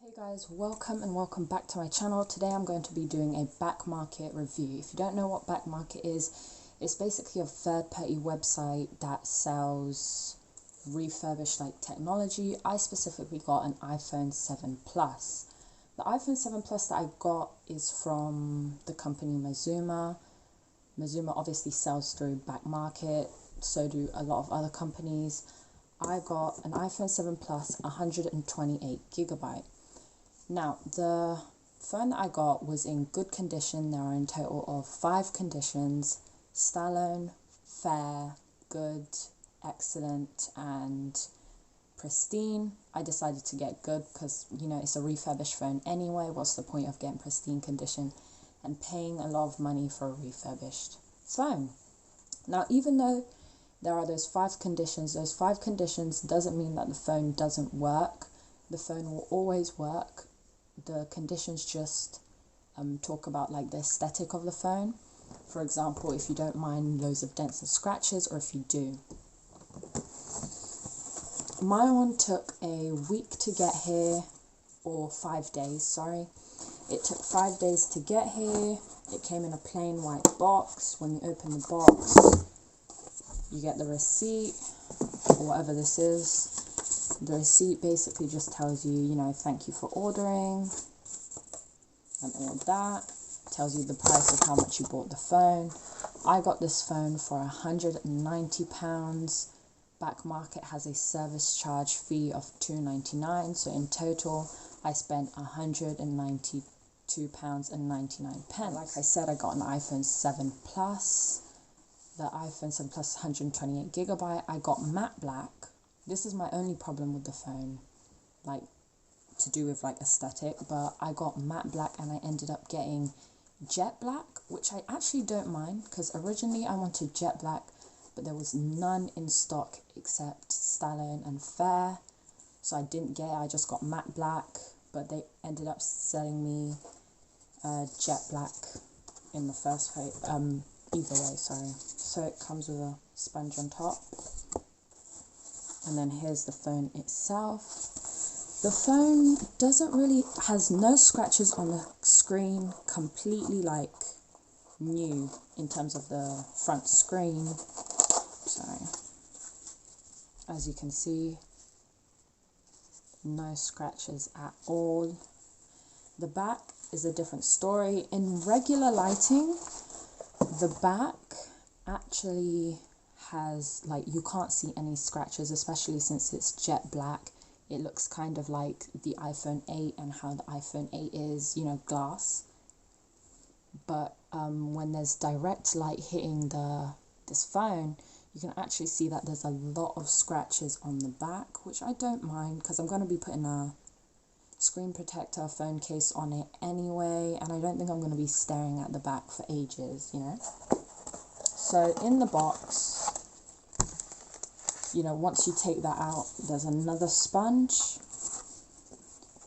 Hey guys, welcome back to my channel. Today I'm going to be doing a back market review. If you don't know what back market is, it's basically a third-party website that sells refurbished like technology. I specifically got an iPhone 7 Plus. The iPhone 7 Plus that I got is from the company Mazuma. Mazuma obviously sells through back market, so do a lot of other companies. I got an iPhone 7 Plus 128GB. Now, the phone that I got was in good condition. There are in total of 5 conditions: Stallone, fair, good, excellent, and pristine. I decided to get good because, you know, it's a refurbished phone anyway. What's the point of getting pristine condition and paying a lot of money for a refurbished phone? Now, even though there are those 5 conditions, those 5 conditions doesn't mean that the phone doesn't work. The phone will always work. The conditions just talk about like the aesthetic of the phone. For example, if you don't mind loads of dents and scratches, or if you do. My one took a week to get here, or 5 days, sorry. It took 5 days to get here. It came in a plain white box. When you open the box, you get the receipt, or whatever this is. The receipt basically just tells you, you know, thank you for ordering and all that. Tells you the price of how much you bought the phone. I got this phone for £190. Back market has a service charge fee of £2.99. So in total, I spent £192.99. Like I said, I got an iPhone 7 Plus. The iPhone 7 Plus 128GB. I got matte black. This is my only problem with the phone, like to do with like aesthetic, but I got matte black and I ended up getting jet black, which I actually don't mind because originally I wanted jet black, but there was none in stock except Stallone and Fair, so I didn't get it. I just got matte black, but they ended up selling me jet black in the first place. Either way, sorry. So it comes with a sponge on top. And then here's the phone itself. The phone has no scratches on the screen, completely like new in terms of the front screen. Sorry. As you can see, no scratches at all. The back is a different story. In regular lighting, the back actually has like, you can't see any scratches, especially since it's jet black. It looks kind of like the iPhone 8 and how the iPhone 8 is, you know, glass. But when there's direct light hitting this phone, you can actually see that there's a lot of scratches on the back, which I don't mind because I'm going to be putting a screen protector phone case on it anyway, and I don't think I'm going to be staring at the back for ages, you know. So in the box, you know, once you take that out, there's another sponge,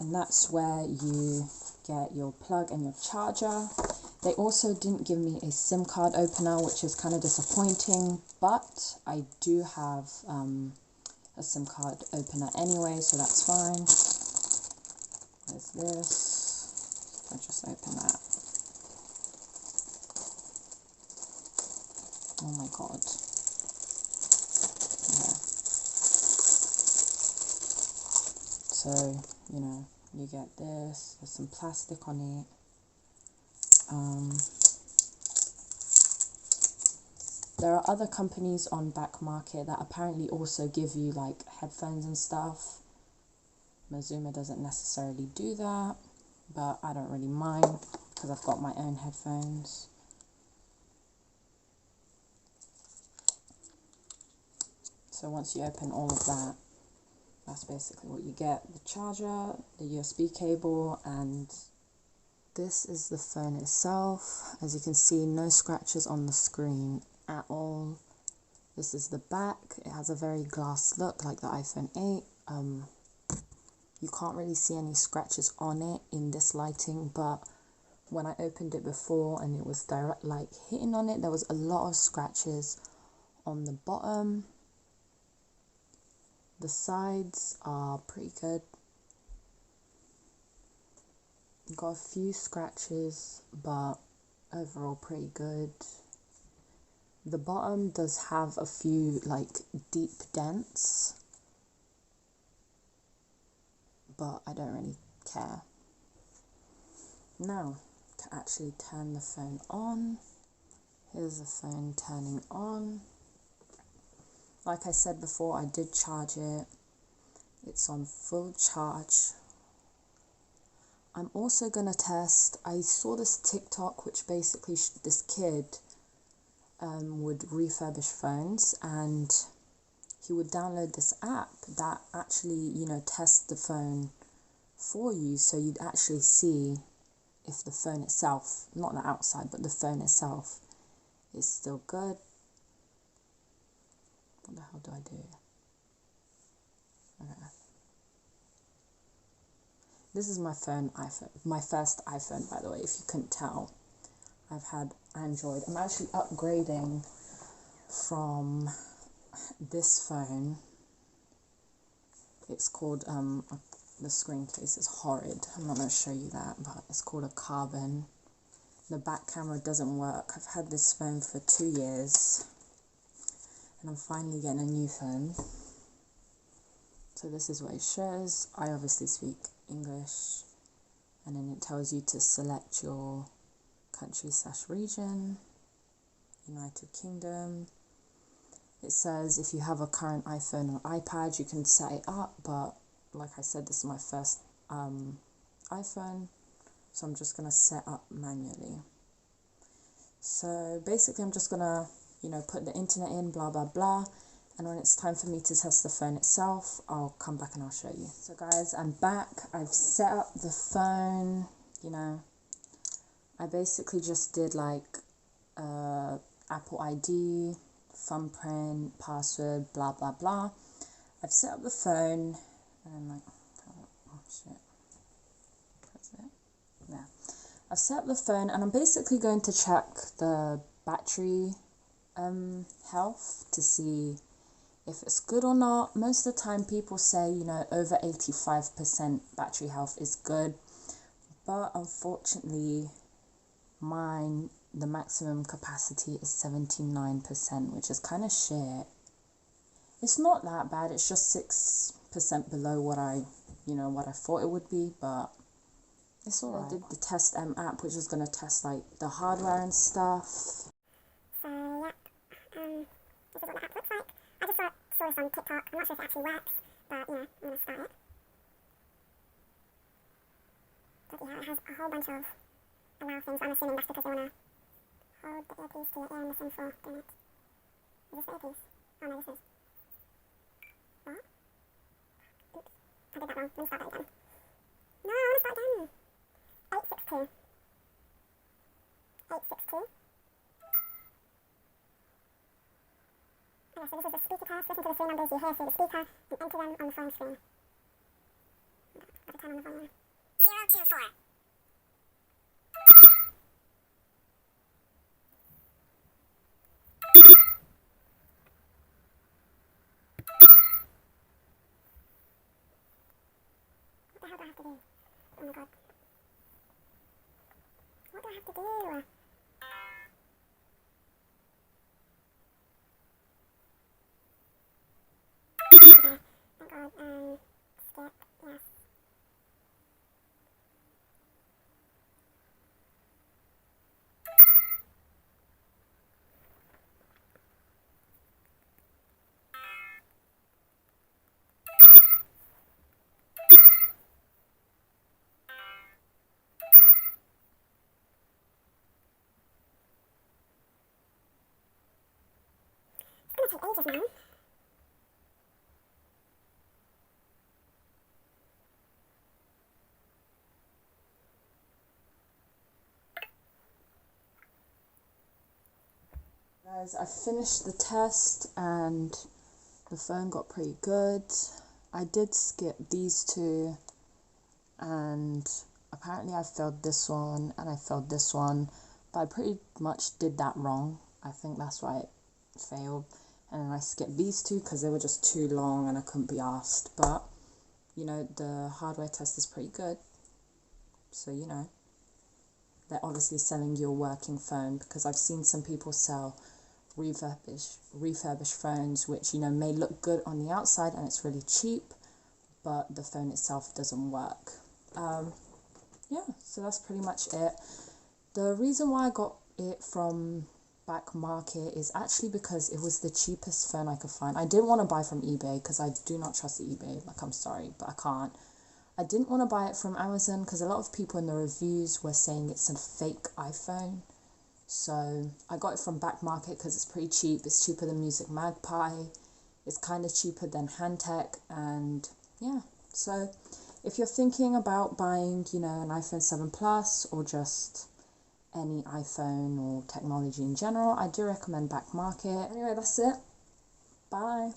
and that's where you get your plug and your charger. They also didn't give me a SIM card opener, which is kind of disappointing, but I do have a SIM card opener anyway, so that's fine. There's this. I just open that. Oh my god. Yeah. So, you know, you get this. There's some plastic on it. There are other companies on back market that apparently also give you like headphones and stuff. Mazuma doesn't necessarily do that, but I don't really mind because I've got my own headphones. So once you open all of that, that's basically what you get. The charger, the USB cable, and this is the phone itself. As you can see, no scratches on the screen at all. This is the back. It has a very glass look like the iPhone 8. You can't really see any scratches on it in this lighting, but when I opened it before and it was direct light hitting on it, there was a lot of scratches on the bottom. The sides are pretty good. Got a few scratches, but overall pretty good. The bottom does have a few like deep dents, but I don't really care. Now, to actually turn the phone on, here's the phone turning on. Like I said before, I did charge it. It's on full charge. I'm also gonna test, I saw this TikTok which basically this kid would refurbish phones, and he would download this app that actually, tests the phone for you, so you'd actually see if the phone itself, not the outside, but the phone itself is still good. What the hell do I do? Okay. This is my iPhone, my first iPhone, by the way, if you couldn't tell. I've had Android. I'm actually upgrading from this phone. It's called, the screen case is horrid. I'm not going to show you that, but it's called a Carbon. The back camera doesn't work. I've had this phone for 2 years, and I'm finally getting a new phone. So this is what it shows. I obviously speak English, and then it tells you to select your country/region, United Kingdom. It says if you have a current iPhone or iPad, you can set it up, but like I said, this is my first iPhone, so I'm just going to set up manually. So basically I'm just going to, put the internet in, blah, blah, blah, and when it's time for me to test the phone itself, I'll come back and I'll show you. So guys, I'm back. I've set up the phone, I basically just did like Apple ID, thumbprint, password, blah, blah, blah. I've set up the phone, and I'm like, oh shit, that's it. Yeah. I've set up the phone, and I'm basically going to check the battery health to see if it's good or not. Most of the time people say, over 85% battery health is good, but unfortunately mine, the maximum capacity is 79%, which is kind of shit. It's not that bad, it's just 6% below what I thought it would be, but it's alright. I did the test app, which is going to test like the hardware and stuff. So yeah, this is what the app looks like. I just saw this on TikTok. I'm not sure if it actually works, but I'm going to start it. But yeah, it has a whole bunch of allow things. I'm assuming that's because they want to hold the earpiece to your ear and listen for doing it. Is this the earpiece? Oh no, this is. What? Oops, I did that wrong. Let me start that again. No, I want to start again. 862. 862. Okay, so this is the speaker test. Listen to the 3 numbers you hear through the speaker and enter them on the phone screen. Got to turn on the volume. 024. What the hell do I have to do? Oh my god. What do I have to do? Okay, thank god, skip, yes. It's gonna take ages now. Guys, I finished the test and the phone got pretty good. I did skip these two, and apparently I failed this one and I failed this one, but I pretty much did that wrong. I think that's why it failed. And then I skipped these two because they were just too long and I couldn't be asked. But the hardware test is pretty good, So, you know, they're obviously selling you a working phone, because I've seen some people sell refurbished phones, which, you know, may look good on the outside and it's really cheap, but the phone itself doesn't work. Yeah, so that's pretty much it. The reason why I got it from Backmarket is actually because it was the cheapest phone I could find. I didn't want to buy from eBay because I do not trust eBay. Like, I'm sorry, but I can't. I didn't want to buy it from Amazon because a lot of people in the reviews were saying it's a fake iPhone. So I got it from Backmarket because it's pretty cheap. It's cheaper than Music Magpie. It's kind of cheaper than Handtech. And yeah, so if you're thinking about buying, you know, an iPhone 7 Plus or just any iPhone or technology in general, I do recommend Backmarket. Anyway, that's it. Bye.